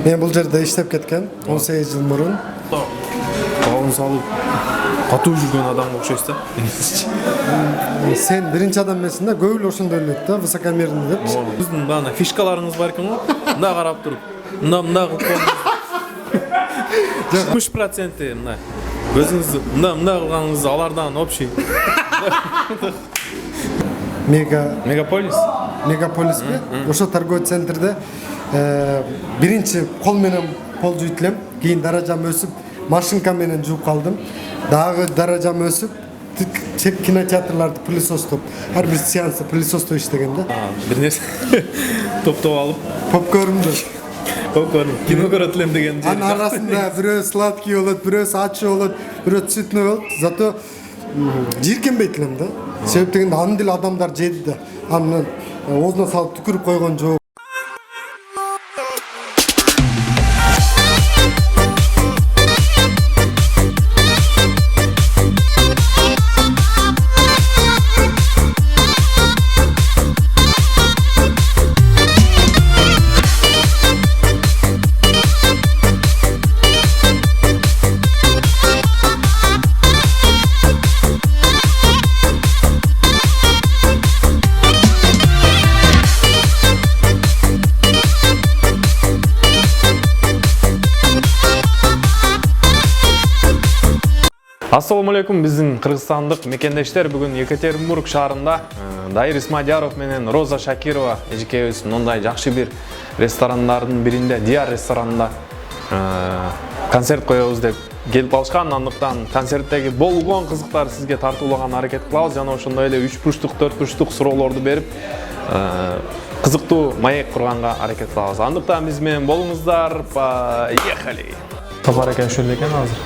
Мен бұл жерде иштеп кеткен 18 жыл мурун. Бауын салып катуу жүргөн адамга окшойсуз да. Сен биринчи адам эмесиң да, көбүл ошондой эле да, высокомерный деп. Биздин баана фишкаларыңыз бар экен го. Мында карап туруп, мында кылып коюңуз. 60% мына өзүңүз мында кылганыңыз алардан общий. Мегаполис Мегаполиске ошо торговый центрде биринчи кол менен пол жууйт элем, кийин даражам өсүп, машинка менен жууп калдым. Дагы даражам өсүп, кинотеатрларды пылесостоп, ар бир сеансы пылесостоп иштеген да. Бир нерсе топтоп алып, Попкорнду. Кино көрөт элем деген жер. Анын арасында бирөө сладкий болот, бирөөсү ачуу болот, бирөө цветной болот. Зато жиркенбейт элем да. Себеп дегенде анын деле адамдар жеди да. Аны оозуна салып түкүрүп койгон жок. Ассаламу алейкум, биздин кыргызстандык мекендештер бүгүн Екатеринбург шаарында Дайыр Исмадияров менен Роза Шакирова эжекебиз мындай жакшы бир ресторандардын биринде, Дияр ресторанында концерт коебуз деп келип калышкан. Андыктан концерттеги болгон кызыктар сизге тартуулаган аракет кылабыз жана ошондой эле 3 бурчтук, 4 бурчтук суроолорду берип кызыктуу маек курганга аракет кылабыз. Андыктан биз менен болуңуздар. Поехали! Сапар экен ушул экен азыр.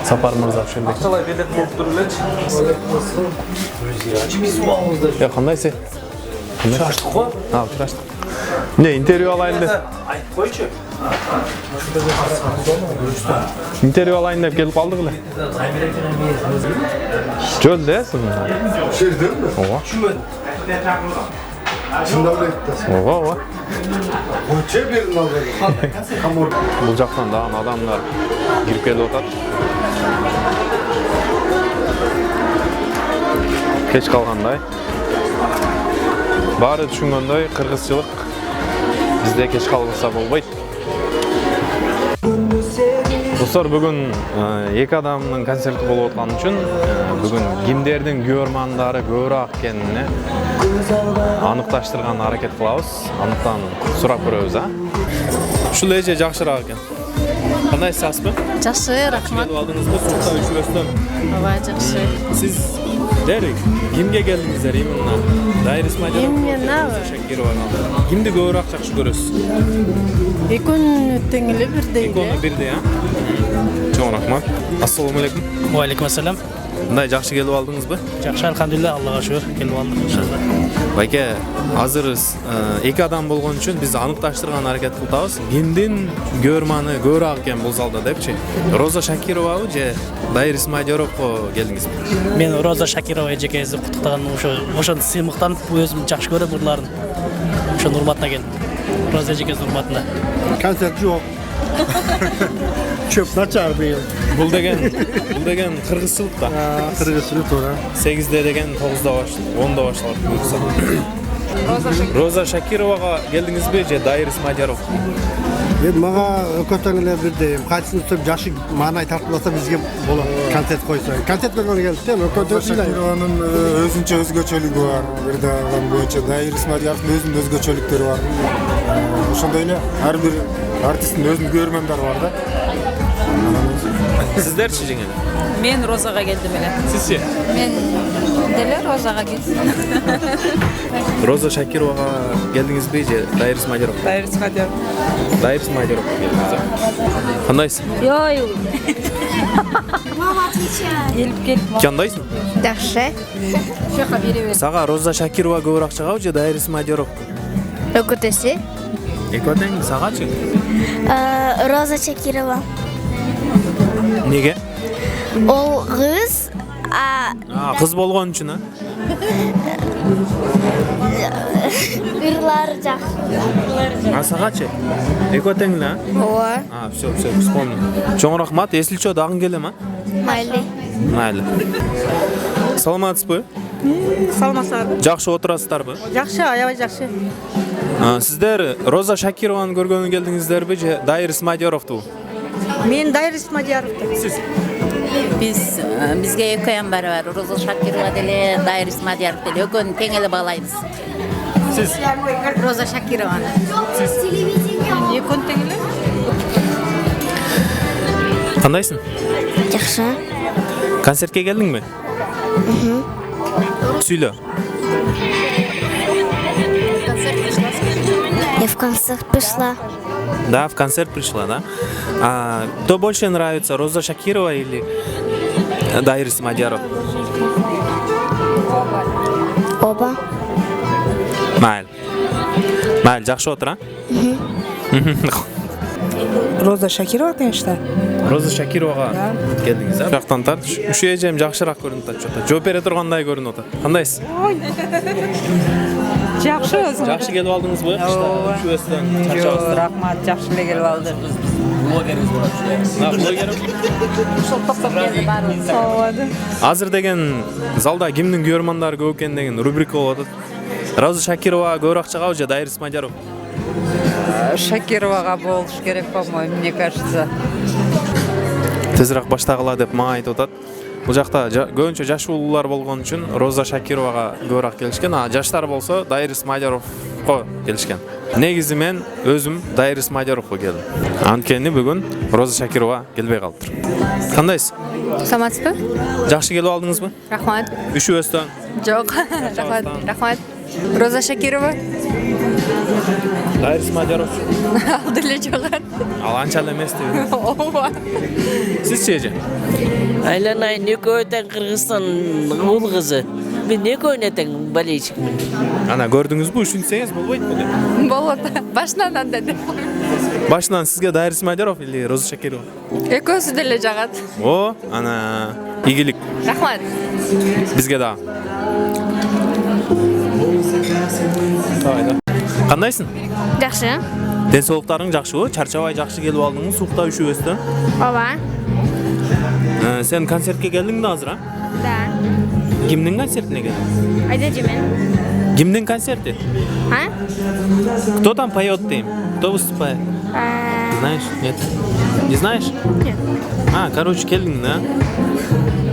Сапар мырза ушул экен. Акчалай билет болуп туруп элечи. Кандайсың? Чачтык го? Чачтык. Не, интервью алайын деп. Айтып койчу. Интервью алайын деп келип калдык эле. Жол да сиз. Жердеби? Ооба. Чындап эле айтасың. Ооба. Көчө берин алган. Камор. Бул жактан дагы адамдар кирип келип атат. Кеч калгандай. Баары түшүнгөндөй кыргызчылык бизде кеч калбаса болбойт. Достор, бүгүн эки адамдын концерти болуп аткан үчүн бүгүн кимдердин көрөрмандары көбүрөөк экенине аныкташтырган аракет кылабыз. Андыктан сурап көрөбүз, Ушул эже жакшыраак экен. Кандайсыз, аспы? Жакшы, рахмат. Келип алдыңызбы? Чукта үшөөстөн. Ооба, жакшы. Сиз дерек кимге келдиңиздер именно? Дайыр Исмадияров, Именно. Шакировага. Кимди көбүрөөк жакшы көрөсүз? Экөөнү тең эле бирдей. Экөөнү бирдей, Чоң рахмат. Ассаламу алейкум. Уалейкум ассалам. Мындай жакшы келип алдыңызбы? Жакшы, алхамдулилла, Аллага шүгүр, келип алдык иншалла. Байке, азыр эки адам болгон үчүн биз аныкташтырган аракет кылабыз. Кимдин көрманы көбүрөөк экен бул залда депчи? Роза Шакировабы же Дайыр Исмадияровго келдиңизби? Мен Роза Шакирова эжекебизди куттуктаган ошону сыймыктанып өзүм жакшы көрөм бурларын. Ошонун урматына келдим. Роза эжекебиздин урматына. Концерт жок. Чөп начар быйыл. Бул деген кыргызчылык да. Кыргызчылык туура. 8-де деген 9-да башталат, 10-да башталат буюрса. Роза Шакировага келдиңизби же Дайыр Исмадияров? Мен мага экөөтөн эле бирдей. Кайсынысы жашы маанай тартыласа бизге болот. Концерт койсо. Концерт көргөнгө келдик, экөөтөн Шакированын өзүнчө өзгөчөлүгү бар. Бир дагы боюнча Дайыр Исмадияровдун өзүнүн өзгөчөлүктөрү бар. Ошондой эле ар бир артисттин өзүнүн көрөрмандары бар да. Сиздерчи жеңел? Мен Розага келдим эле. Сизчи? Мен деле Розага келдим. Роза Шакировага келдиңизби же Дайыр Исмадияров? Дайыр Исмадияров. Дайыр Исмадияровго келдиңиз. Кандайсың? Йой. Келип. Кандайсың? Жакшы. Шока беребиз. Сага Роза Шакирова көбүрөөк чыгабы же Дайыр Исмадияров? Экөөтөсү. Экөөтөн сагачы? Роза Шакирова. Неге? Ол кыз, Кыз болгон үчүн, Ырлары жакшы. А сагачы? Эко тең эле, а? Ооба. А, все, вспомнил. Чоң рахмат, эсилчөө дагы келем, а? Майли. Майли. Саламатсызбы? Саламатсыздарбы? Жакшы отурасыздарбы? Жакшы, аябай жакшы. Сиздер Роза Шакированы көргөнгө келдиңиздерби же Дайыр Исмадияровду? Мен Дайыр Исмадияровду. Сиз? Бизге эки аямбары бар. Роза Шакирова деле, Дайыр Исмадияров деле экөөнү тең эле баалайбыз. Сиз? Роза Шакированы. Экөөнү тең эле? Кандайсың? Жакшы. Концертке келдиңби? Сүйлө. Я в концерт пришла. Да, в концерт пришла, да? Кто больше нравится, Роза Шакирова или Дайыр Исмадияров? Оба. Майли. Майли, жакшы отур, а? Роза Шакирова, конечно. Роза Шакировага келдиңиз, а? Жактан тарт. Ушу эжем жакшыраак көрүнүп атат. Жооп бере тургандай көрүнүп атат. Кандайсыз? Жакшы өзүң. Жакшы келип алдыңызбы? Кышта üşүбөстөн чарчабастан. Рахмат, жакшы эле келип алды. Блогер. Азыр деген залда кимдин көрөрмандары көп экен деген рубрика болуп атат. Роза Шакирова көбүрөөк чыгабы же Дайыр Исмадияров? Шакировага болуш керек, по-моему, мне кажется. Тезирээк баштагыла деп мага айтып атат. Бул жакта көбүнчө жаш улуулар болгон үчүн Роза Шакировага көбүрөөк келишкен, а жаштар болсо Дайыр Исмадияровго келишкен. Негизи мен өзүм Дайыр Исмадияровго келдим. Анткени бүгүн Роза Шакирова келбей калыптыр. Кандайсыз? Саламатсызбы? Жакшы келип алдыңызбы? Рахмат. Üşүбөстөн. Жок. Рахмат. Роза Шакирова. Дайыр Исмадияров. Ал деле жогат. Ал анча эле эмес деп. Ооба. Сиз чеже? Айланайын экөө тең Кыргызстандын уул кызы. Мен экөөнө тең болельщикмин. Ана көрдүңүзбү? Ушинсеңиз болбойт беле? Болот. Башынан анда деп. Башынан сизге Дайыр Исмадияров или Роза Шакирова? Экөөсү деле жагат. О, ана игилик Рахмат. бизге да. Кандайсың? Жакшы. Ден соолуктарың жакшыбы? Чарчабай жакшы келип алдыңбы? Сукта üşүбөстөн. Оба. Сен концертке келдиң да азыр, а? Да. Кимдин концертине келдиң? Айдажымен. Кимдин концерти? А? Кто там поет дейм? Кто выступает? Знаешь? Нет. Не знаешь? Нет. Короче, келдиң да?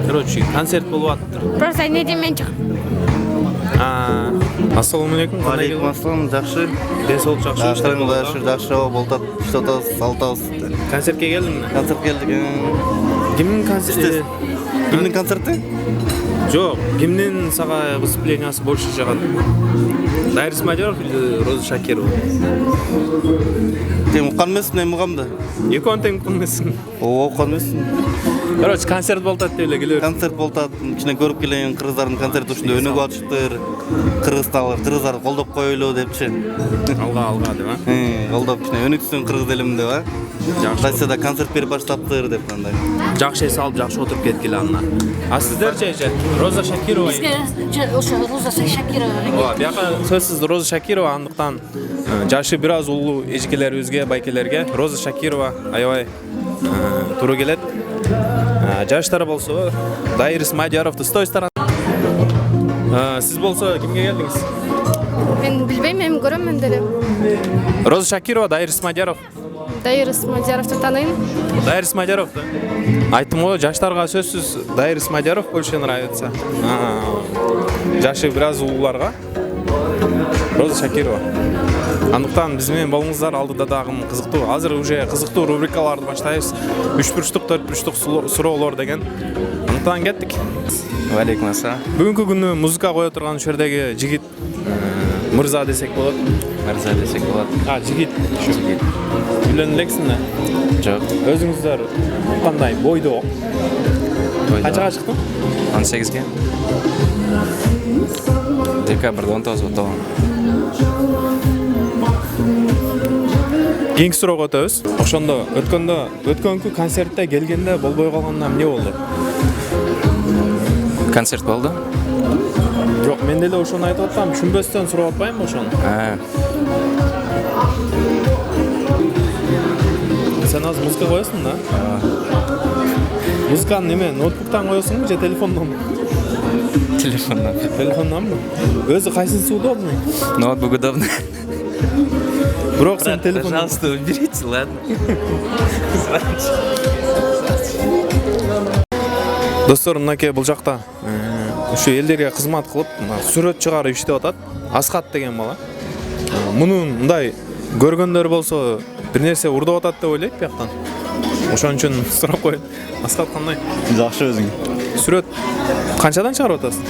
Короче, концерт болуп атыптыр. Просто айдажымен чык. Ассаламу алейкум. Алейкум ассалам, жакшы. Ден соолук жакшы. Жакшы болтат, иштатабыз, алтабыз. Концертке келдиңби? Концерт келдик. Кимдин концерти? Кимдин концерти? Жок, кимдин сага выступлениясы больше жагат? Дайыр Исмадияров или Роза Шакирова? Тең уккан эмесмин, эми угам да. Экөөнү тең уккан эмессиң. Ооба, уккан эмесмин. Короче, концерт болтат деп эле келебиз. Концерт болтат, кичине көрүп келейин, кыргыздардын концерти ушунда өнүгүп атыштыр. Кыргыздарды колдоп коелу депчи. Алга деп, а? Колдоп кичине өнүксүн кыргыз элим деп, а? Россияда концерт берип баштаптыр деп кандай. Жакшы эс алып, жакшы отуруп кеткиле анда. А сиздерчи же Роза Шакирова? Ошо Роза Шакирова. Ооба, бияка сөзсүз Роза Шакирова, андыктан жашы бир аз улуу эжекелерибизге, байкелерге Роза Шакирова аябай туура келет. Жаштар болсо Дайыр Исмадияровду с той стороны. Сиз болсо кимге келдиңиз? Мен билбейм, мен көрөм деле. Роза Шакирова, Дайыр Исмадияров. Дайыр Исмадияровду тааныйм. Дайыр Исмадияровду. Айттым го, жаштарга сөзсүз Дайыр Исмадияров больше нравится. Жашы бир аз улууларга Роза Шакирова. Андыктан биз менен болуңуздар, алдыда дагы кызыктуу. Азыр уже кызыктуу рубрикаларды баштайбыз. 3 бурчтук, 4 бурчтук суроолор деген. Андыктан кеттик. Алейкум ассалам. Бүгүнкү күнү музыка кое турган жердеги жигит мырза десек болот. Мырза десек болот. Жигит. Жигит. Үйлөнүп элексиң да? Жок. Өзүңүздөр кандай бойдо? Канчага чыктың? 18ге. Декабрда 19 толгон. Кийинки суроого өтөбүз. Ошондо өткөнкү концертте келгенде болбой калган эмне болду? Концерт болду. мен деле ошону айтып атам. Түшүнбөстөн сурап атпаймынбы ошону? Сен азыр музыка коесуң да? Музыканы неме, ноутбуктан коесуңбу же телефондонбу? Телефондан. Телефондонбу? Өзү кайсысы удобный? Ноутбук удобно. Бирок сен телефон. Пожалуйста, уберите, ладно? Достор, мынакей бул жакта ушу элдерге кызмат кылып, сүрөт чыгарып иштеп атат. Асхат деген бала. Мунун мындай көргөндөр болсо бир нерсе урдап атат деп ойлойт бияктан. Ошон үчүн сурап коеюн. Асхат кандай? Жакшы өзүң. Сүрөт канчадан чыгарып атасың?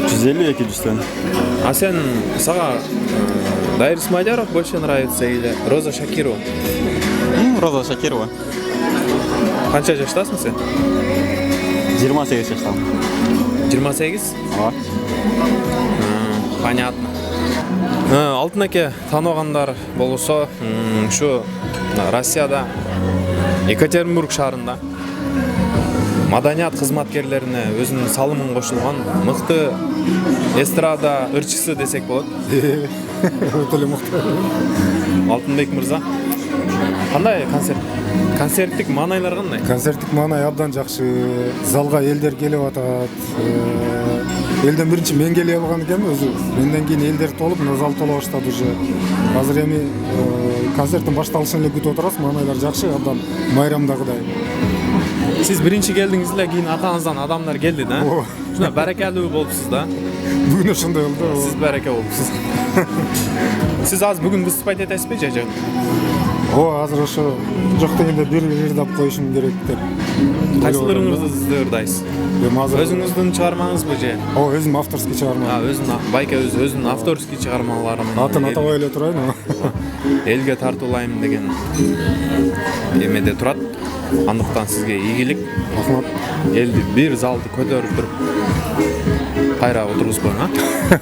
150-200 А сен сага Дайыр Исмадияров больше нравится или Роза Шакирова? Роза Шакирова. Канча жаштасың сен? 28 жаштамын. 28? Ооба. Понятно. Алтын аке таныгандар болсо, ушу Россияда Екатеринбург шаарында маданият кызматкерлерине өзүнүн салымын кошулган мыкты эстрада ырчысы десек болот. Өтө эле мыкты. Алтынбек мырза. Кандай концерт? Концерттик маанайлар кандай? Концерттик маанай абдан жакшы. Залга элдер келип атат. Элден биринчи мен келе алган экенмин өзү. Менден кийин элдер толуп, зал тола баштады уже. Азыр эми концерттин башталышын эле күтүп отурабыз. Маанайлар жакшы, абдан майрамдагыдай. Сиз биринчи келдиңиз эле, кийин атаңыздан адамдар келди да? Шуна баракалуу болупсуз да? Бүгүн ошондой болду. Сиз барака болупсуз. Сиз азыр бүгүн выступать этесизби же жок? Азыр ошо жок дегенде бир ырдап коюшум керек деп. Кайсыларыңызды ырдайсыз? Өзүңүздүн чыгармаңызбы же? Өзүм авторский чыгарма. Байке өзүнүн авторский чыгармаларын атын атабай эле турайын. Элге тартуулайм деген эмеде турат. Андыктан сизге ийгилик. Рахмат. Элди бир залды көтөрүп туруп кайра отургузуп коюң, а?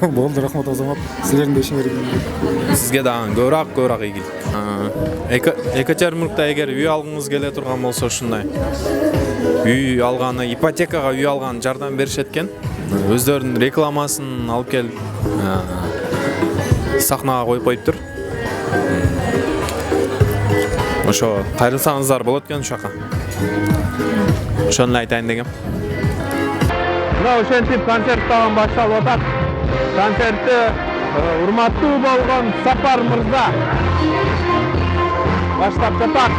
Болду, рахмат Азамат. Силердин да ишиңер ийгилик. Сизге дагы көбүрөөк ийгилик. Екатеринбургда эгер үй алгыңыз келе турган болсо ушундай үй алганы, ипотекага үй алган жардам беришет экен. Өздөрүнүн рекламасын алып келип сахнага коюп коюптур. Ошо кайрылсаңыздар болот экен ушака. Ошону айтайын дегем. Мына ошентип концерт дагы башталып атат. Концертти урматтуу болгон Сапар мырза баштап жатат.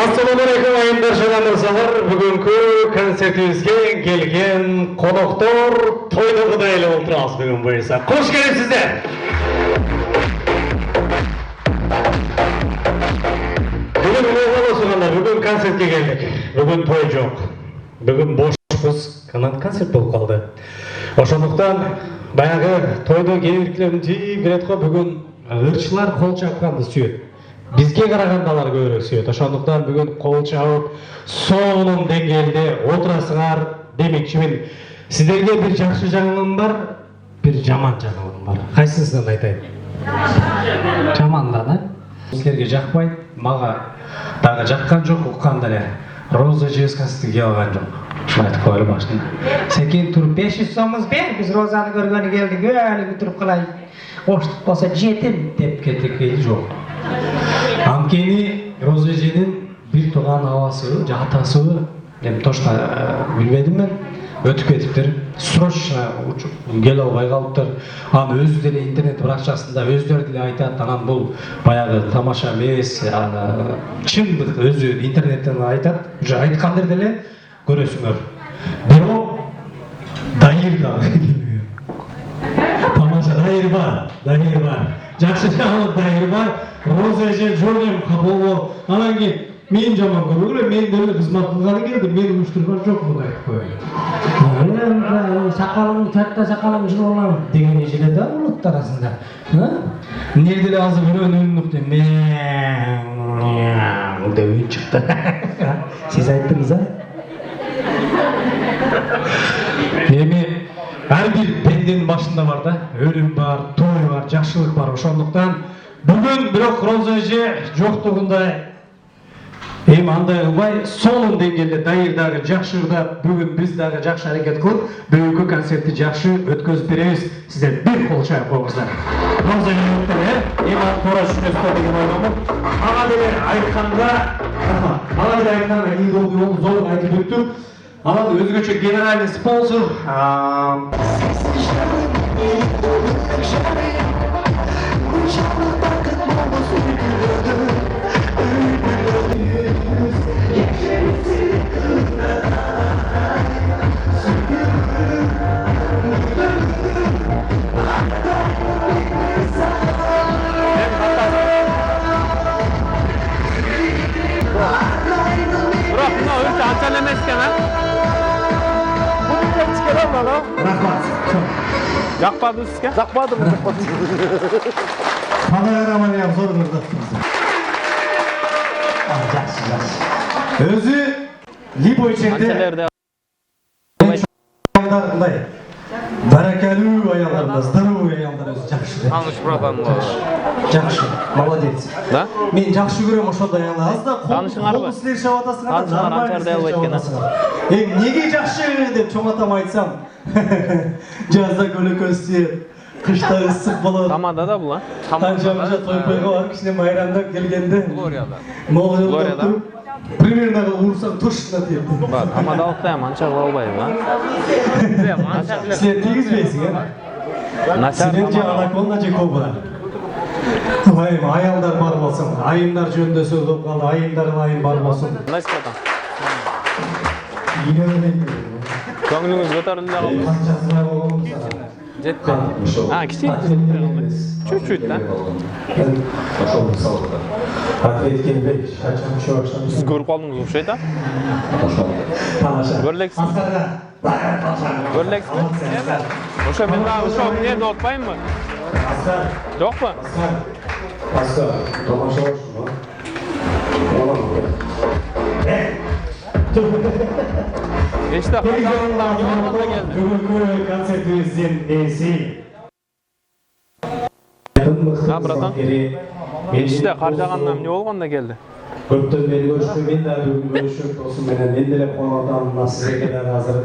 Assalamu alaikum айымдар жана мырзалар. Бүгүнкү концертибизге келген коноктор тойдогудай эле отурабыз бүгүн буюрса. Кош келипсиздер. Бүгүн бүгүн концертке келдик. Бүгүн той жок. Бүгүн бошпуз. Концерт болуп калды. Ошондуктан баягы тойдо кээбиркилеринчи берет го бүгүн ырчылар кол чапканды сүйөт. Бизге караганда алар көбүрөөк сүйөт. Ошондуктан бүгүн кол чабып, сонун деңгээлде отурасыңар демекчимин. Сиздерге бир жакшы жаңылыгым бар, бир жаман жаңылыгым бар. Кайсысынан айтайын? Жамандан, силерге жакпайт, мага дагы жаккан жок, укканда эле. Роза жескасты кие алган жок. Ушуну айтып коелу башында. Секин туруп 500 сомуз бер, биз Розаны көргөнү келдик, өлү туруп калайын. Оштук болсо жетим деп кетти жок. Анткени Роза эженин бир тууган абасы, атасы, эми точно билбедим мен, өтүп кетиптир. Срочно келе албай калыптыр. Аны өзү деле интернет баракчасында өздөрү деле айтат, анан бул баягы тамаша эмес, чындык өзү интернеттен айтат. Уже айткандар деле көрөсүңөр. Бирок дайыр дагы. Тамаша дайыр бар. Жакшы жаңылык дайыр бар. Роза эже жолем кабыл. Анан кийин мен жаман көргүлө, мен деле кызмат кылганы келди, мен уюштурган жокмун деп коюю. Сакалым тартта сакалым жыролам деген эже да улут арасында. Эмне деле азыр бирөөнүн үнүктү мен деп үн чыкты. Сиз айттыңыз, а? Эми ар бир пенденин башында бар да, өлүм бар, той бар, жакшылык бар. Ошондуктан Бүгін бирок Роза эже жоктугунда эми андай кылбай сонун деңгээлде дайырдагы жакшы ырдап бүгүн биз дагы жакшы аракет кылып бүгүнкү концертти жакшы өткөзүп беребиз. Сиздер бир кол чаап коюңуздар. Роза эже эми аны туура түшүнөсүздөр деген ойдомун. Ага деле айтканда ии болду зор айтып өттүк. Анан өзгөчө генеральный спонсор Жақпады сізге? Жақпады ма? Панораманы ям зор ырдаттыңыз. Жақсы. Өзі Либой черде мындай баракалуу аялдарда, здоровый аялдар өзі жақшы. Таныш братан бар. Жақшы, молодец. Да? Мен жақшы көрем ошондай аялдар. Азда қолды сілер шап атасыңар, нормально сілер шап атасыңар. Неге жақшы деп чоң атам айтсам, жазда көлөкөз тиет, кышта ысык болот. Тамада да бұл, Қанша той-тойға барып кішкене майрандап келгенде. Глорияда. Глорияда. Примерно урсаң точно тиет. Бар, тамадалықта ям анча қылбай, ба? Сен тигізбейсің, Сен же анаконда же кобра. Аялдар бар болсын, айымдар жөнінде сөз болып қалды, айымдардың айым бар болсын. Найс братан. Көңіліңіз көтерілді қалды. Жетті. Кіші? Чуть-чуть, да? Сіз көріп қалдыңыз ұқшайды, а? Көрлексіз? Көрлексіз бе? Оша, мен ұшау не доғытпайым ба? Жоқ па? Ешті қашағындағы жолында келді. Бүгінгі концертімізден есі. Ha, bratан. Ешті қаржағаннан не болғанда келді? Көптен бері көрüştüm, мен de бүгін görüşіп, досым менен мен деле қонақтан сізге де hazır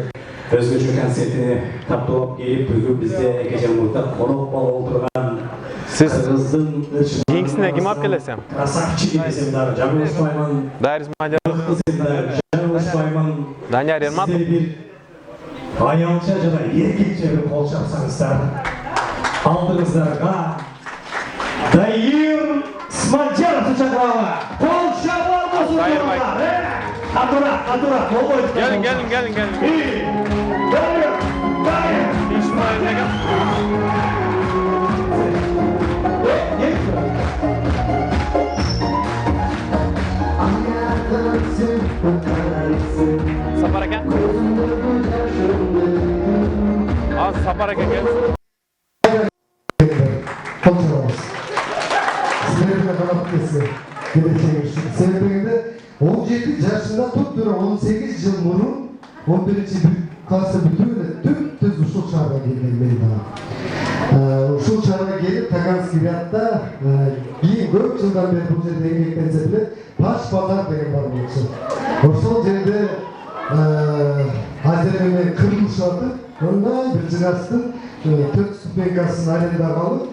өзгөчө концертіне тапталып келіп, бүгін бізде Экежан Муртак қонақ болып отырған Қырғыздың Кеңсіне кім алып келесем? Красавчик десем дары, Жаңыл Исмайман, Дайыр Исмадияров, Жаңыл Исмайман, Данияр Ерматов. бір аялча жана еркекче бір қол шапсаңыздар, алдыңыздарға Дайыр Исмадияровты шақыралы. Қол шапар болсыңыздар. Қатырақ, болмайды. Gelin. Дайыр. İsmail Egen. Sapar Egen. Az Sapar Egen gelsin. Sebebinde 17 yaşında tuttuğu 18 yıl bunun 11. klası bütünüyle tüm uşul çağına gelген meydana. Uşul çağına gelip Taganski Riyad'da iyi көп жылдан beri bu жерде еңбектенсе bile Taş Bazar деген бар болчу. Ошол жерде Азер менен кырылышатып, мындай бир жыгастын 4 ступенькасын арендага алып,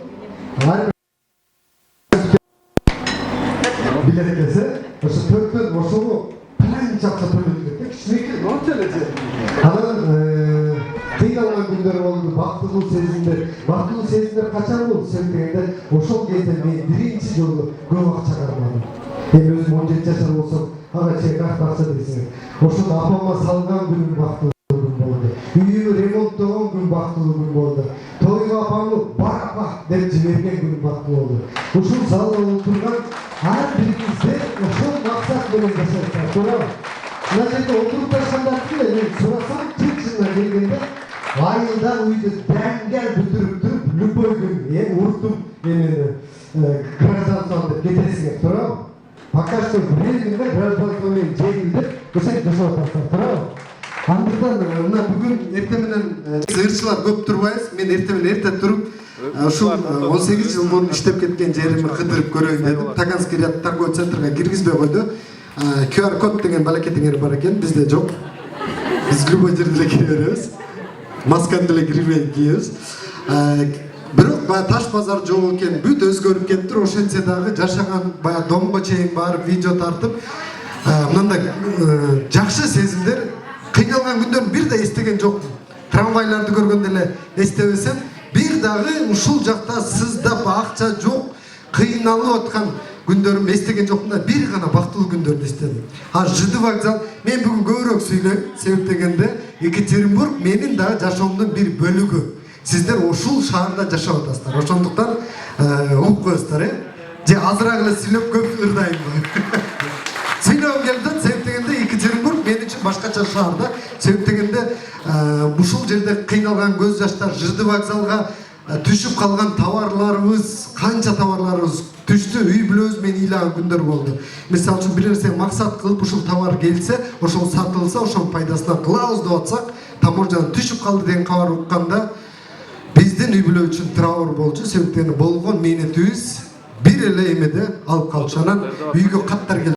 bilet kese, o törtün boşluğu plan çapsa törtün kişilik ne olacak? Hanım kıyılanan günler oldu, baktığım sezimler kaçan oldu sevdiğinde boşluk getirmeyi birinci yolu göğük çakarmadım. Ben özüm 17 yaşar olsam, hala çekak baksa desin. Boşluk apama salgan günün baktığı gün oldu. Üyümü remontluğun gün baktığı gün oldu. Toyga apamı bak der civergen gün baktığı oldu. Boşluk salga oturgan her birimizde uşul maksat böyle yaşarsak. Sonra mına жерде oturup taşandarsın ya, sorasam 40 yılına gelgende ayıldan uydu dengel bütürüp durup любой gün urtum гражданствоны кетесиңер, туурабы? Пока что временно гражданство менен жеңилди, ошентип жашап атасыздар, туурабы? Андыктан мына бүгүн эртең менен сыйырчылар көп турбайбыз. Мен эртең менен эрте туруп Ушул 18 жыл мурун иштеп кеткен жеримди кыдырып көрөйүн дедим. Таганский ряд торговый центрга киргизбей койду. QR код деген балакетиңер бар экен, бизде жок. Биз любой жерде эле кире беребиз. Масканы деле кирбей кийебиз. Бирок баягы таш базар жок экен, бүт өзгөрүп кетиптир. Ошентсе дагы жашаган баягы домго чейин барып видео тартып, мындай жакшы сезимдер. Кыйналган күндөрүн бир да эстеген жокмун. Трамвайларды көргөндө эле эстебесем, бир дагы ушул жакта сыздап акча жок, кыйналып аткан күндөрүм эстеген жокмун да, бир гана бактылуу күндөрдү эстедим. ЖД вокзал, мен бүгүн көбүрөөк сүйлөйм, себеп дегенде Екатеринбург менин дагы жашоомдун бир бөлүгү. Сиздер ушул шаарда жашап атасыздар. Ошондуктан угуп коесуздар, же азыраак эле сүйлөп көп ырдайм. Сүйлөгөм келди, себеп дегенде Екатеринбург мен үчүн башкача шаарда. Себеп дегенде ушул жерде кыйналган көз жаштар, ЖД вокзалга түшүп калган товарларыбыз, канча товарларыбыз түштү, үй бүлөбүз менен ыйлаган күндөр болду. Мисалы үчүн бир нерсе максат кылып ушул товар келсе, ошол сатылса, ошонун пайдасына кылабыз деп атсак, таможнядан түшүп калды деген кабар укканда биздин үй бүлө үчүн траур болчу. Себептен болгон мээнетибиз бир эле эмеде алып калчу. Анан үйгө каттар келди.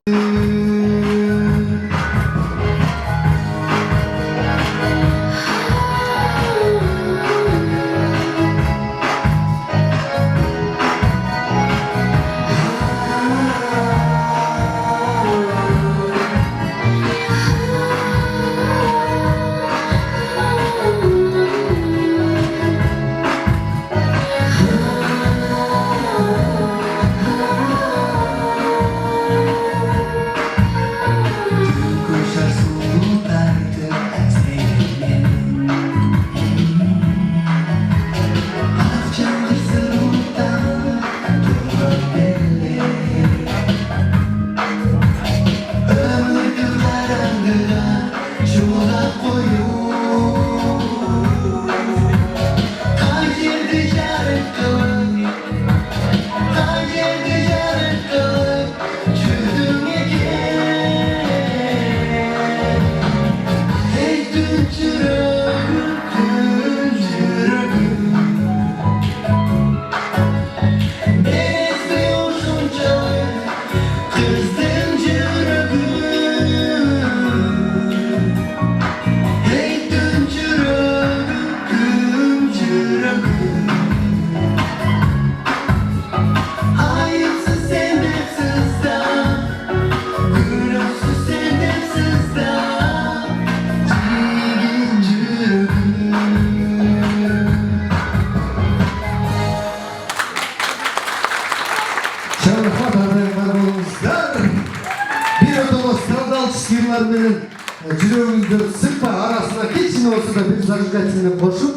Жүрөгүңүздү сыкпай арасына кичине болсо да бир зажигательный кошуп,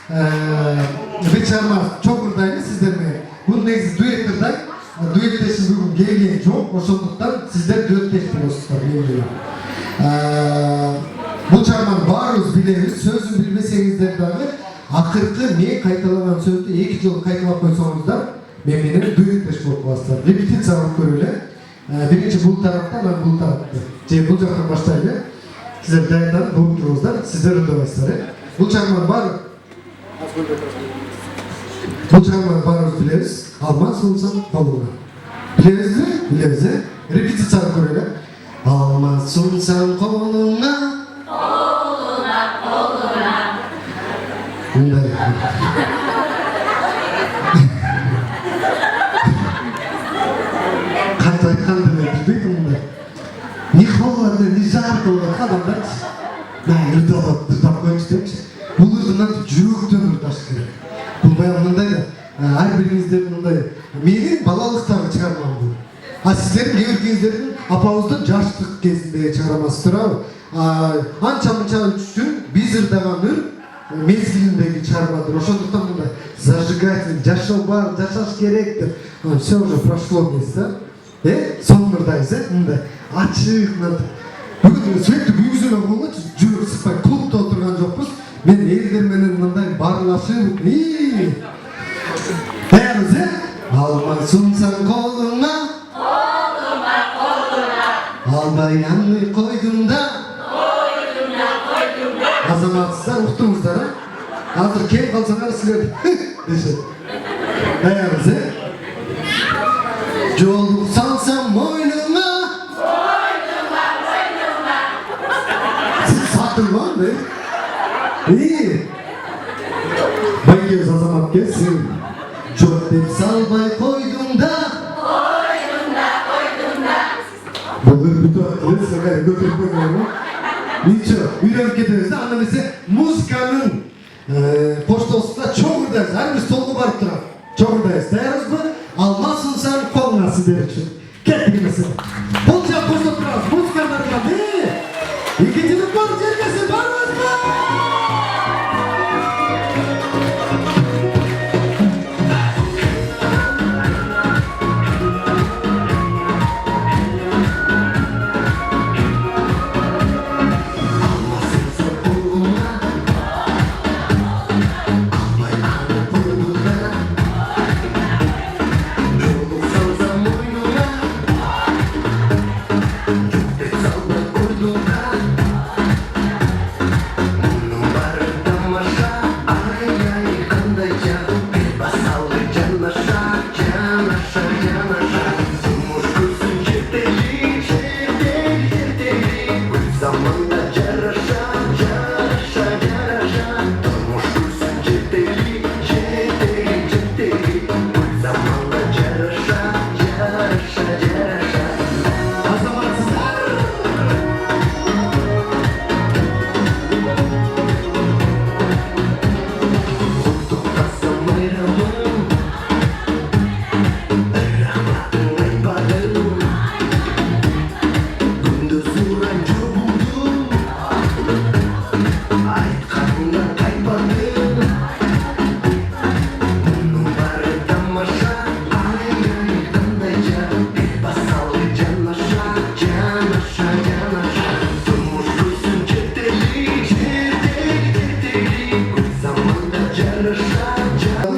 бир чарма чокурдайлы сиздер менен. Бул негизи дуэттирдай. Дуэттешип бүгүн келген жок, ошондуктан сиздер дуэттешип болосуздар менен. Бул чарманы баарыбыз билебиз. Сөзүн билбесеңиздер дагы акыркы мен кайталаган сөздү 2 жолу кайталап койсоңуздар, мен менен дуэттеш болуп каласыздар. Репетиция кылып көрөлү. Биринчи бул тараптан, анан бул тарапты. Же бул жактан баштайлы. Сиздер дайынданып болуп туруңуздар, сиздер ырдабайсыздар. Бул чарманы баарыбыз билебиз. Алма сунсаң колуңа. Билебизби? Билебиз, Репетиция көрөлү. Алма сунсаң колуңа. Мындай. Канча айтканды билбейм мындай. Нихолады, не жарко болот адамдар. Ырдап коюңуз депчи. Бул ырдынан жүрөктөн ырдаш керек. Бул баягы мындай да, ар бириңиздер мындай. Менин балалыктагы чыгармам бул. Сиздердин кээ биркиңиздердин апабыздын жаштык кезиндеги чыгармасы турабы? Анча-мынча үчүн биз ырдаган ыр мезгилиндеги чыгармадыр. Ошондуктан мындай зажигательный, жашоо бар, жашаш керек деп. Все уже прошло место. Сонун ырдайбыз, мындай ачык мындай. Бүгүн sürekli күйгүзөлө болгончу жүрөк сыкпай клубда отурган жокпуз. Мен элдер менен мындай баарлашып, баарыбыз алма сунсаң колуңа, албай аны койдум да. Азаматсыздар, уктуңуздар, азыр келип калсаңар силер дешет. Dayanız Yol salsam moynuna. Siz satılmam be. İyi. Bayıyoruz o zaman kesin. Çok deyip salbay koydum da. Bugün bütün akıllı sefer götürüp koyuyorum. Niçin? Üyrenip getirinizde annemize müzikanın poştosunda çok buradayız. Her bir solda barıp duran. Çok buradayız. Dayanız mı? Almazsın sen kolunası der için. Kendi gibisin. Bolca poştot durarız. Müzikanlar geldi. İkincilik var. Cergesi varmaz mı?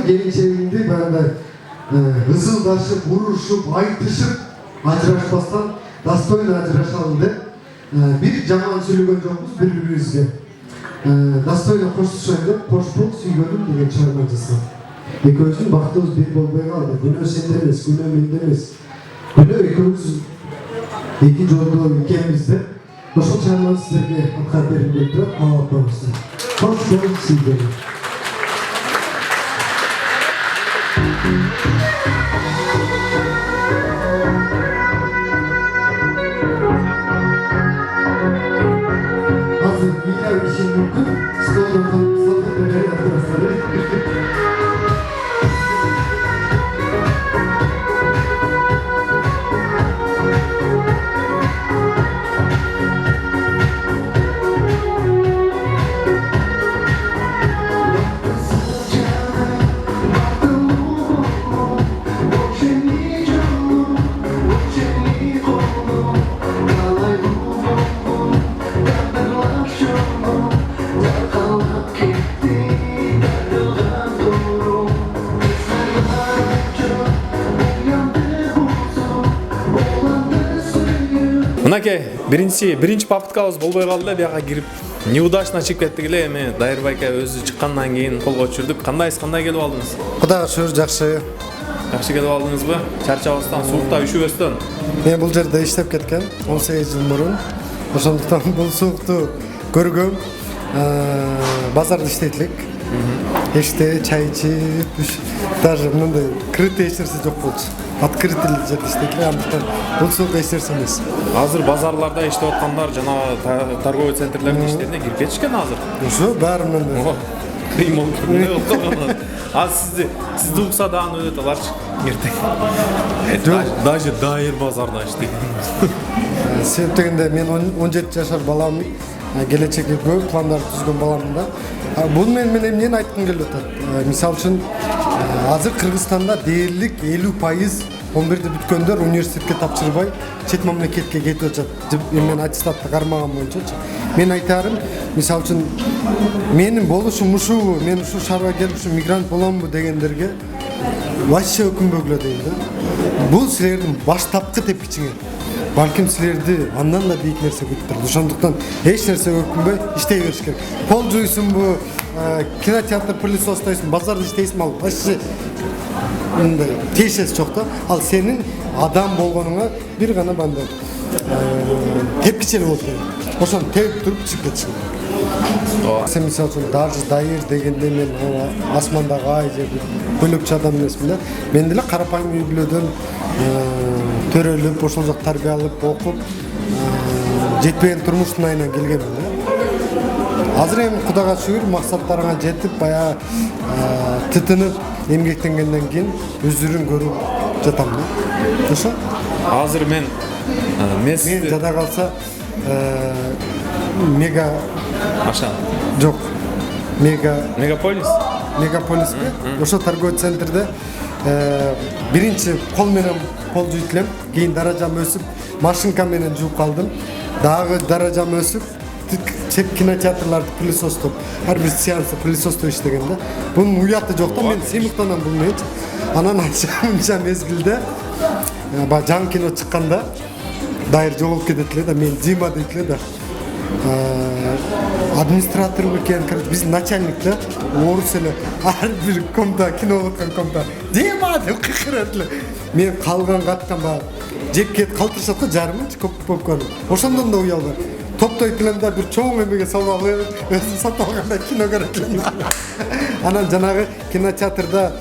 Geleceğinde ben de hızıldaşıp, vuruşup, aytışıp ajraşmasdan Dastoyla ajraşalım dep bir jaman söylөгөн жокпуз бири-бирибизге. Dastoyla коштушайын деп кош-бол сүйгөнүм деген чыгарма жасадым. Экөөбүздүн бактыбыз бир болбой калды. Күнөө сенде эмес, күнөө менде эмес. Күнөө экөөбүз эки жолдо экенбиз деп ошол чыгарманы сиздерге аткарып бергим деп туруп кабыл коюңуздар. Кош-бол сүйгөнүм. Hazır bir işin mümkün. Stoldan böyle yapıyorlar. Мынакей, биринчи попыткабыз болбой калды да бияка кирип неудачно чыгып кеттик эле. Эми Дайырбай ака өзү чыккандан кийин колго түшүрдүк. Кандай келип алдыңыз? Кудайга шүгүр жакшы. Жакшы келип алдыңызбы? Чарчабастан, суукта üşүбөстөн. Мен бул жерде иштеп кеткен 18 жыл мурун. Ошондуктан бул суукту көргөм. Базарда иштейт элек. Эште чай ичип, даже мындай крытый эч нерсе жок болчу. Открытый жерде иштейт элек. Андыктан бул суукка эч нерсе эмес. Азыр базарларда иштеп аткандар жана торговый центрлердин иштерине кирип кетишкен азыр. Ошо баарынан. Кыймыл. Сизди укса дагы өтөт аларчы. Даже дайыр базарда иштейт. Себеп дегенде мен 17 жашар балам, келечекке көп пландар түзгөн баламын да. Бул менен эмнени айткым келип атат. Мисалы үчүн азыр Кыргызстанда дээрлик 50% 11-де бүткөндөр университетке тапшырбай чет мамлекетке кетип атат. Мен аттестатты кармаган боюнчачы. Мен айтарым, мисалы үчүн менин болушум ушубу, мен ушу шаарга келип ушу мигрант боламбы дегендерге вообще өкүнбөгүлө дейм да. Бул силердин баштапкы тепкичиңер. балким силерди андан да бийик нерсе күтүп турат. Ошондуктан эч нерсе өкүнбөй иштей бериш керек. Пол жуйсунбу, кинотеатр пылесостойсун, базарда иштейсиңби, ал вообще мындай тиешеси жок да. Ал сенин адам болгонуңа бир гана бандай тепкичелик болуп керек. Ошону терип туруп чыгып кетиш керек. Сен мисалы үчүн даже дайыр дегенде мен асмандагы ай же бөлөкчү адам эмесмин да. Мен деле карапайым үй бүлөдөн төрөлүп, ошол жак тарбия алып, окуп, жетпеген турмуштун айынан келгенмин да. Азыр эми Кудайга шүгүр максаттарыңа жетип, баягы тытынып, эмгектенгенден кийин өзүрүн көрүп жатам да. Ошо. Азыр мен Мен жада калса мега Аша. Жок. Мегаполис. Мегаполиске. Ошо торговый центрде биринчи кол менен пол жуйт элем. Кийин даражам өсүп, машинка менен жууп калдым. Дагы даражам өсүп, кинотеатрларды пылесостоп, ар бир сеансы пылесостой иштеген да. Бунун уяты жок да, мен сыймыктанам бул менчи. Анан анча мезгилде жаңы кино чыкканда дайыр жоголуп кетет эле да, мен Дима дейт эле да. Администратор экен, короче, биздин начальник да, орус эле, ар бир комда кино өткөн комда Дима деп кыйкырат эле. Мен калган каттан баягы жеп кетип калтырышат го жарымынчы попкорн. Ошондон да уялдым. Топтойт элем да, бир чоң эмеге салып алып, өзүм сатып алганда кино көрөт элем. Анан жанагы кинотеатрда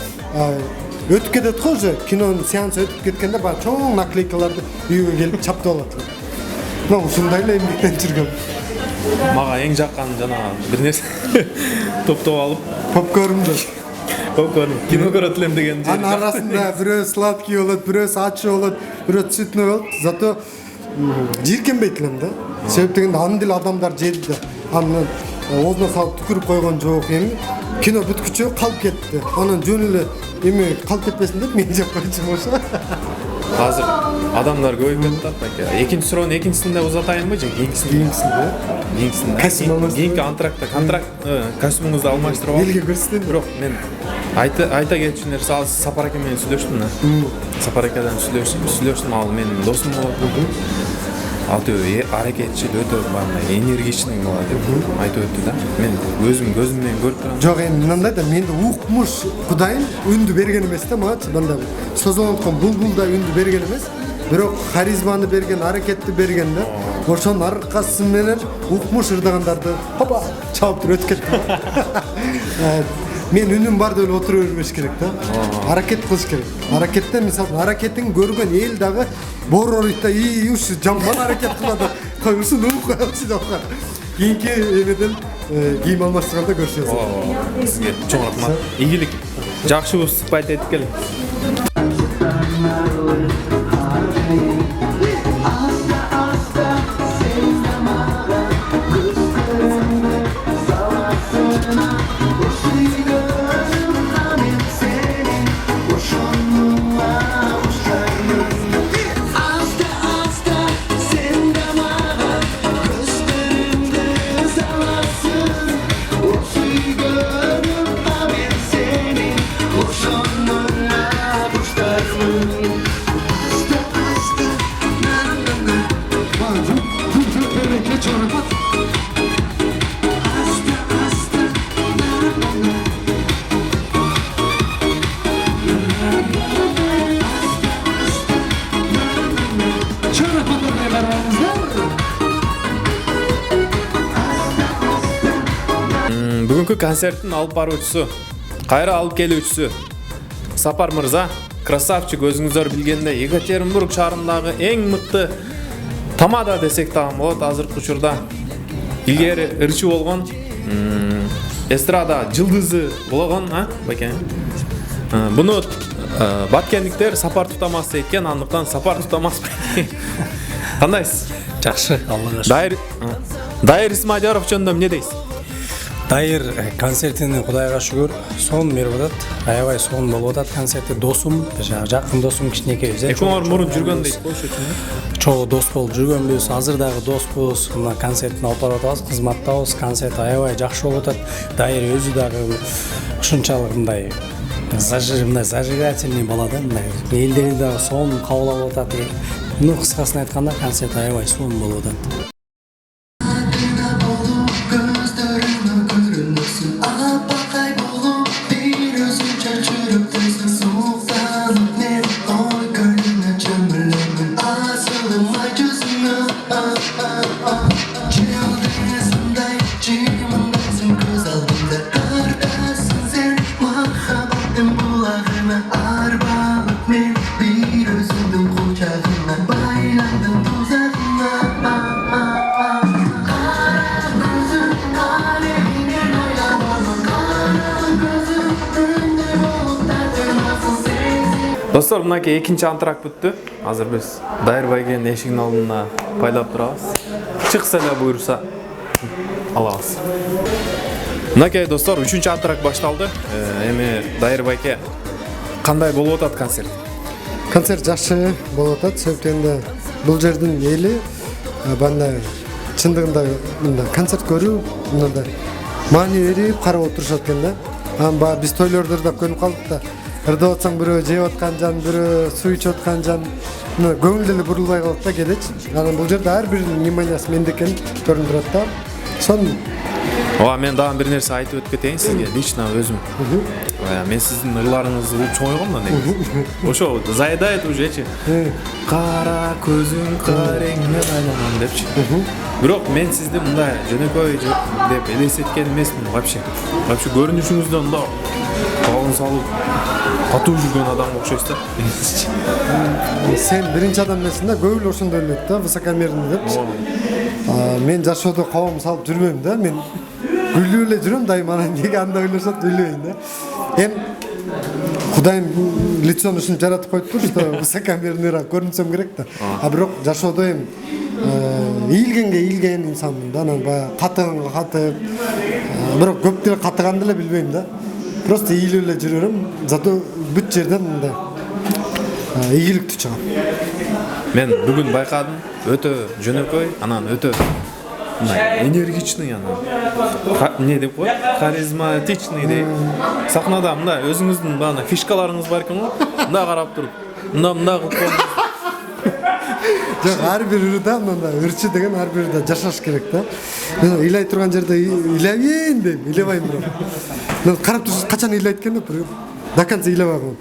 өтүп кетет го уже, кинонун сеансы өтүп кеткенде баягы чоң наклейкаларды үйгө келип чаптап алат. Мына ушундай эле эмгектенип жүргөм. Мага эң жаккан жана бир нерсе топтоп алып попкорнду. Кино көрөт элем деген жер. Анын арасында бирөө сладкий болот, бирөөсү ачуу болот, бирөө цветной болот. Зато жийиркенбейт элем да. Себеп дегенде анын деле адамдар жеди да. Анын оозуна салып түкүрүп койгон жок эми. Кино бүткүчө калып кетти. Анан жөн эле эми калып кетпесин деп мен жеп койчумун ошо. Азыр адамдар көбөйүп кетти баке. Экинчи суроонун экинчисинде узатайынбы же кийинкисинде? Кийинкисинде. Кийинки контракт костюмуңузду алмаштырып алып. Элге көрсөтөм. Бирок мен айта кетчү нерсе, ал Сапар аке менен сүйлөштүм да. Сапар акеден сүйлөштүм, ал менин досум болот. Аты аракетчил, өтө бандай энергичный бала деп айтып өттү да. Мен өзүм көзүм менен көрүп турам. Жок, эми мындай да, менде укмуш Кудайым үндү берген эмес да мага, мындай созоноткон булбулдай үндү берген эмес. Бирок харизманы берген, аракетти берген да. Ошонун аркасы менен укмуш ырдагандарды хопа чалып туруп өтүп кетти. Мен үнүм бар деп отура бербеш керек да. Аракет кылыш керек. Аракетте мисалы аракетин көргөн эл дагы бороройт да, ушу жаман аракет кылады. Койгусун укуясы жок. Кийинки эмеден кийим алмаштырганда көрүшөбүз. Сизге чоң рахмат. Ийгилик. Жакшы сыпайт этип келиң. Бүгүнкү концерттин алып баруучусу, кайра алып келүүчүсү Сапар мырза, красавчик, өзүңүздөр билгендей Екатеринбург шаарындагы эң мыкты тамада десек дагы болот. Азыркы учурда илгери ырчы болгон, эстрада жылдызы болгон, баке. Буну баткендиктер Сапар тутамас экен, андыктан Сапар тутамас. Кандайсыз? Жакшы, Аллага шүгүр. Дайыр Исмадияров жөнүндө эмне дейсиз? Дайыр концертине Кудайга шүгүр, сон берип атат. Аябай сон болуп атат концертте. Досум, жакын досум кичинекейбиз. Экөөңөр мурун жүргөн дейт ошо үчүн. Чогуу дос болуп жүргөнбүз. Азыр дагы доспуз. Мына концерттин алып барып атабыз, кызматтабыз. Концерт аябай жакшы болуп атат. Дайыр өзү дагы ушунчалык мындай зажигательный бала да, мындай элдери дагы сон кабыл алып атат. Ну, кыскасын айтканда концерт аябай сонун болуп атат. Достор, мынакей экинчи антрак бүттү. Азыр биз Дайыр байгенин эшигинин алдына байлап турабыз. Чыкса эле буйруса алабыз. Мынакей достор, 3-чү антрак башталды. Эми Дайыр байке кандай болуп атат концерт? Концерт жакшы болуп атат. Себептен бул жердин эли бандай чындыгында мында концерт көрүп, мында маани берип карап отурушат экен да. Анан биз тойлордо да көнүп калдык да. Ырдап атсаң бирөө жеп аткан жан, бирөө суу ичип аткан жан. Көңүл эле бурулбай калат да келечи. Анан бул жерде ар биринин вниманиясы менде экени көрүнүп турат да. Сон Мен дагы бир нерсе айтып өтүп кетейин сизге, лично өзүм. Мен сиздин ырларыңызды угуп чоңойгом да негизи. Ошо заедает ужечи. Кара көзүң кареңне айланган депчи. Бирок мен сизди мындай жөнөкөй деп элестеткен эмесмин вообще. Вообще көрүнүшүңүздө мында калын салып катуу жүргөн адамга окшойсуз да. Сен биринчи адам эмесиң да, көп эле ошондой элет да, высокомерный депчи. Мен жашоодо кабам салып жүрбөйм да, мен күлүп эле жүрөм дайыма, анан неге андай ойлошот билбейм да. Кудайым лицон ушинтип жаратып коюптур, что высокомерныйраак көрүнсөм керек да. Бирок жашоодо ийилгенге ийилген инсанмын да, анан баягы катыганга катып, бирок көп деле катыганды эле билбейм да. Просто ийилип эле жүрөм, зато бүт жерден мындай ийгиликтүү чыгам. Мен бүгүн байкадым, өтө жөнөкөй, анан өтө энергичный, анан эмне деп коет, харизматичный деп. Сахнада мындай өзүңүздүн баана фишкаларыңыз бар экен го, мындай карап туруп, мындай кылып коюңуз. Жок, ар бир ырда мындай ырчы деген ар бир ырда жашаш керек да. Мен ыйлай турган жерде ыйлабейин дейм, ыйлабайм бирок. Мен карап турсам качан ыйлайт экен деп до конца ыйлабай коем.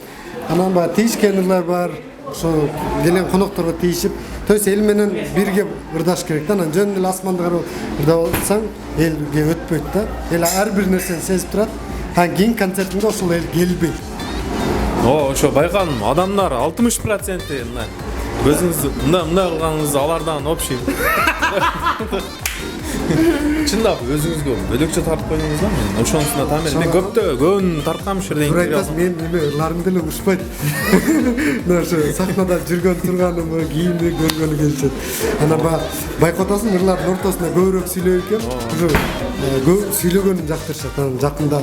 Анан баягы тийишкен ырлар бар, ошо келген конокторго тийишип, то есть эл менен бирге ырдаш керек да. Анан жөн эле асманды карап ырдап атсаң, элге өтпөйт да. Эл ар бир нерсени сезип турат. Кийин концертинде ошол эл келбейт. Ошо байкадым, адамдар 60% мындай өзүңүздү мындай кылганыңыз алардан общий. Чындап өзүңүзгө бөлөкчө тартып койдуңуз да, мен ошонусуна таам элем. Мен көбүн тарткам ушерде. Тура айтасың, мен эме ырларым деле ушпайт. Ошо сахнада жүргөн турганымы, кийимди көргөнү келишет. Анан байкап атасың, ырлардын ортосунда көбүрөөк сүйлөйт экен. Ошо көп сүйлөгөнүн жактырышат. Анан жакында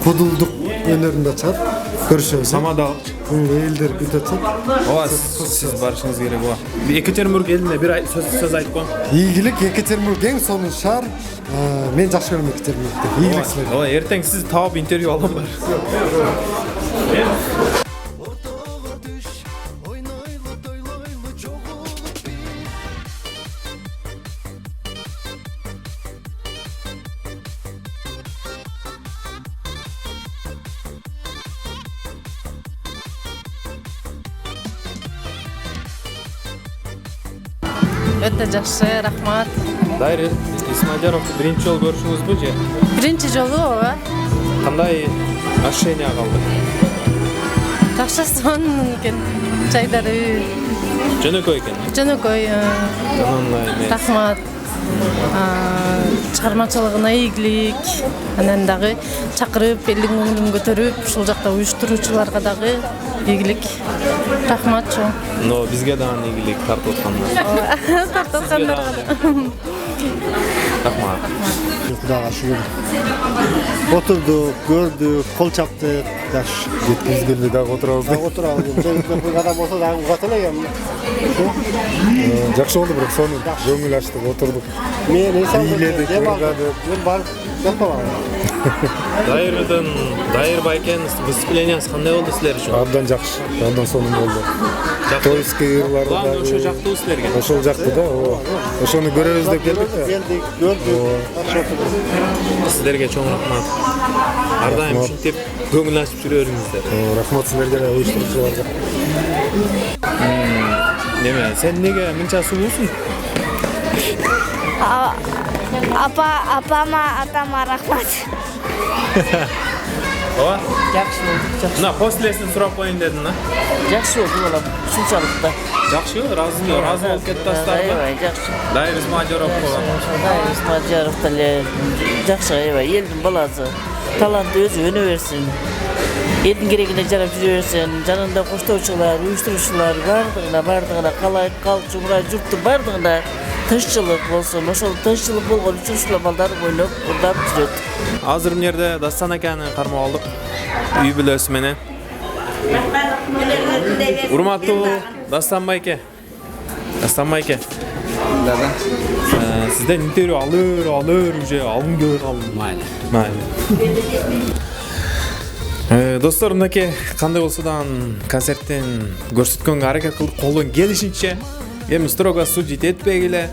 кудулдук өнөрүндө чыгат. Көрүшөбүз. Самада элдер бүтөт. Сиз барышыңыз керек ооба. Екатеринбург элине бир сөз айтып коюң. Ийгилик, Екатеринбург эң сонун шаар. Мен жакшы көрөм Екатеринбургду. Ийгилик силерге. Ооба, эртең сиз таап интервью алам бар. Өтө жакшы, рахмат. Дайыр Исмадияровду биринчи жолу көрүшүңүзбү же? Биринчи жолу ооба. Кандай ощущение калды? Жакшы сонун экен. Чайдары Жөнөкөй экен. жөнөкөй. Рахмат. Чыгармачылыгына ийгилик. Анан дагы чакырып, элдин көңүлүн көтөрүп, ушул жакта уюштуруучуларга дагы ийгилик. Рахмат чоң. Но бизге дагы ийгилик тартып аткандар. Тартып аткандарга да. Рахмат. Кудайга шүгүр. Отурдук, көрдүк, кол чаптык, жакшы. Жеткизгенде дагы отурабыз. Отурабыз. Адам болсо дагы угат эле эми. Жакшы болду, бирок сонун көңүл ачтык, отурдук. Мен Бийледик, ырдадык. Мен барып Дайыр байкен выступленияныз кандай болду силер үчүн? Абдан жакшы, абдан сонун болду. Тойский ырлар Главное ошо жактыбы силерге. ошол жакты да, ошону көрөбүз деп келдик да. Силерге чоң рахмат. Ар дайым ушинтип көңүл ачып жүрөрүңүздөр. Рахмат силерге да, уюштуруучуларга. Неме, сен неге мынча сулуусуң? Апама, атама рахмат. Ооба? Жакшы болду. Мына послесин сурап коеюн дедим, а? Жакшы болду балам. Ушунчалык да. Жакшы, разы болуп кеттиңиздерби? Аябай жакшы. Дайыр Исмадияров Дайыр Исмадияров деле жакшы, аябай элдин баласы. Таланты өзү өнө берсин. Элдин керегине жарап жүрө берсин. Жанында коштоочулар, уюштуруучулар бардыгына калайык, калчу, мурай журттун бардыгына тынччылык болсун. Ошол тынччылык болгон үчүн ушул балдар ойноп, курдап жүрөт. Азыр мына жерде Дастан аканы кармап алдык. Үй бүлөсү менен. Урматтуу Дастан байке. Сизден интервью алыр уже алгым келип калды. Майли. Достор, мынакей кандай болсо да концерттен көрсөткөнгө аракет кылдык колдон келишинче. Эми строго судить этпегиле.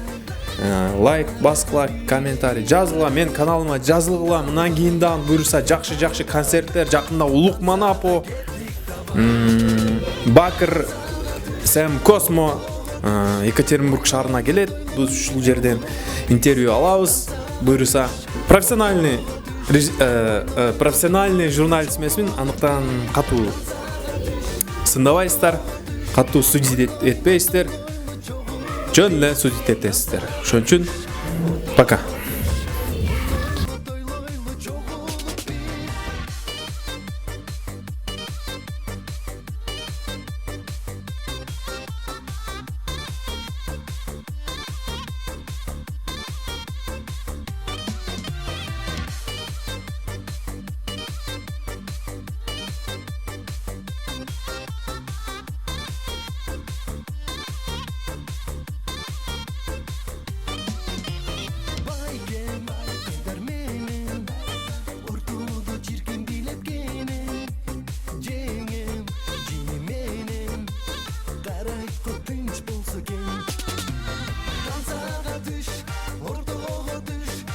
Лайк баскыла, комментарий жазгыла, мен каналыма жазылгыла. Мындан кийин дагы буюрса жакшы концерттер, жакында Улук Манапо, Бакыр, Сэм Космо Екатеринбург шаарына келет. Биз ушул жерден интервью алабыз. Буюрса профессиональный журналист эмесмин, андыктан катуу сындабайсыздар, катуу судить этпейсиздер. Жөн эле судить этесиздер. Ошон үчүн пока.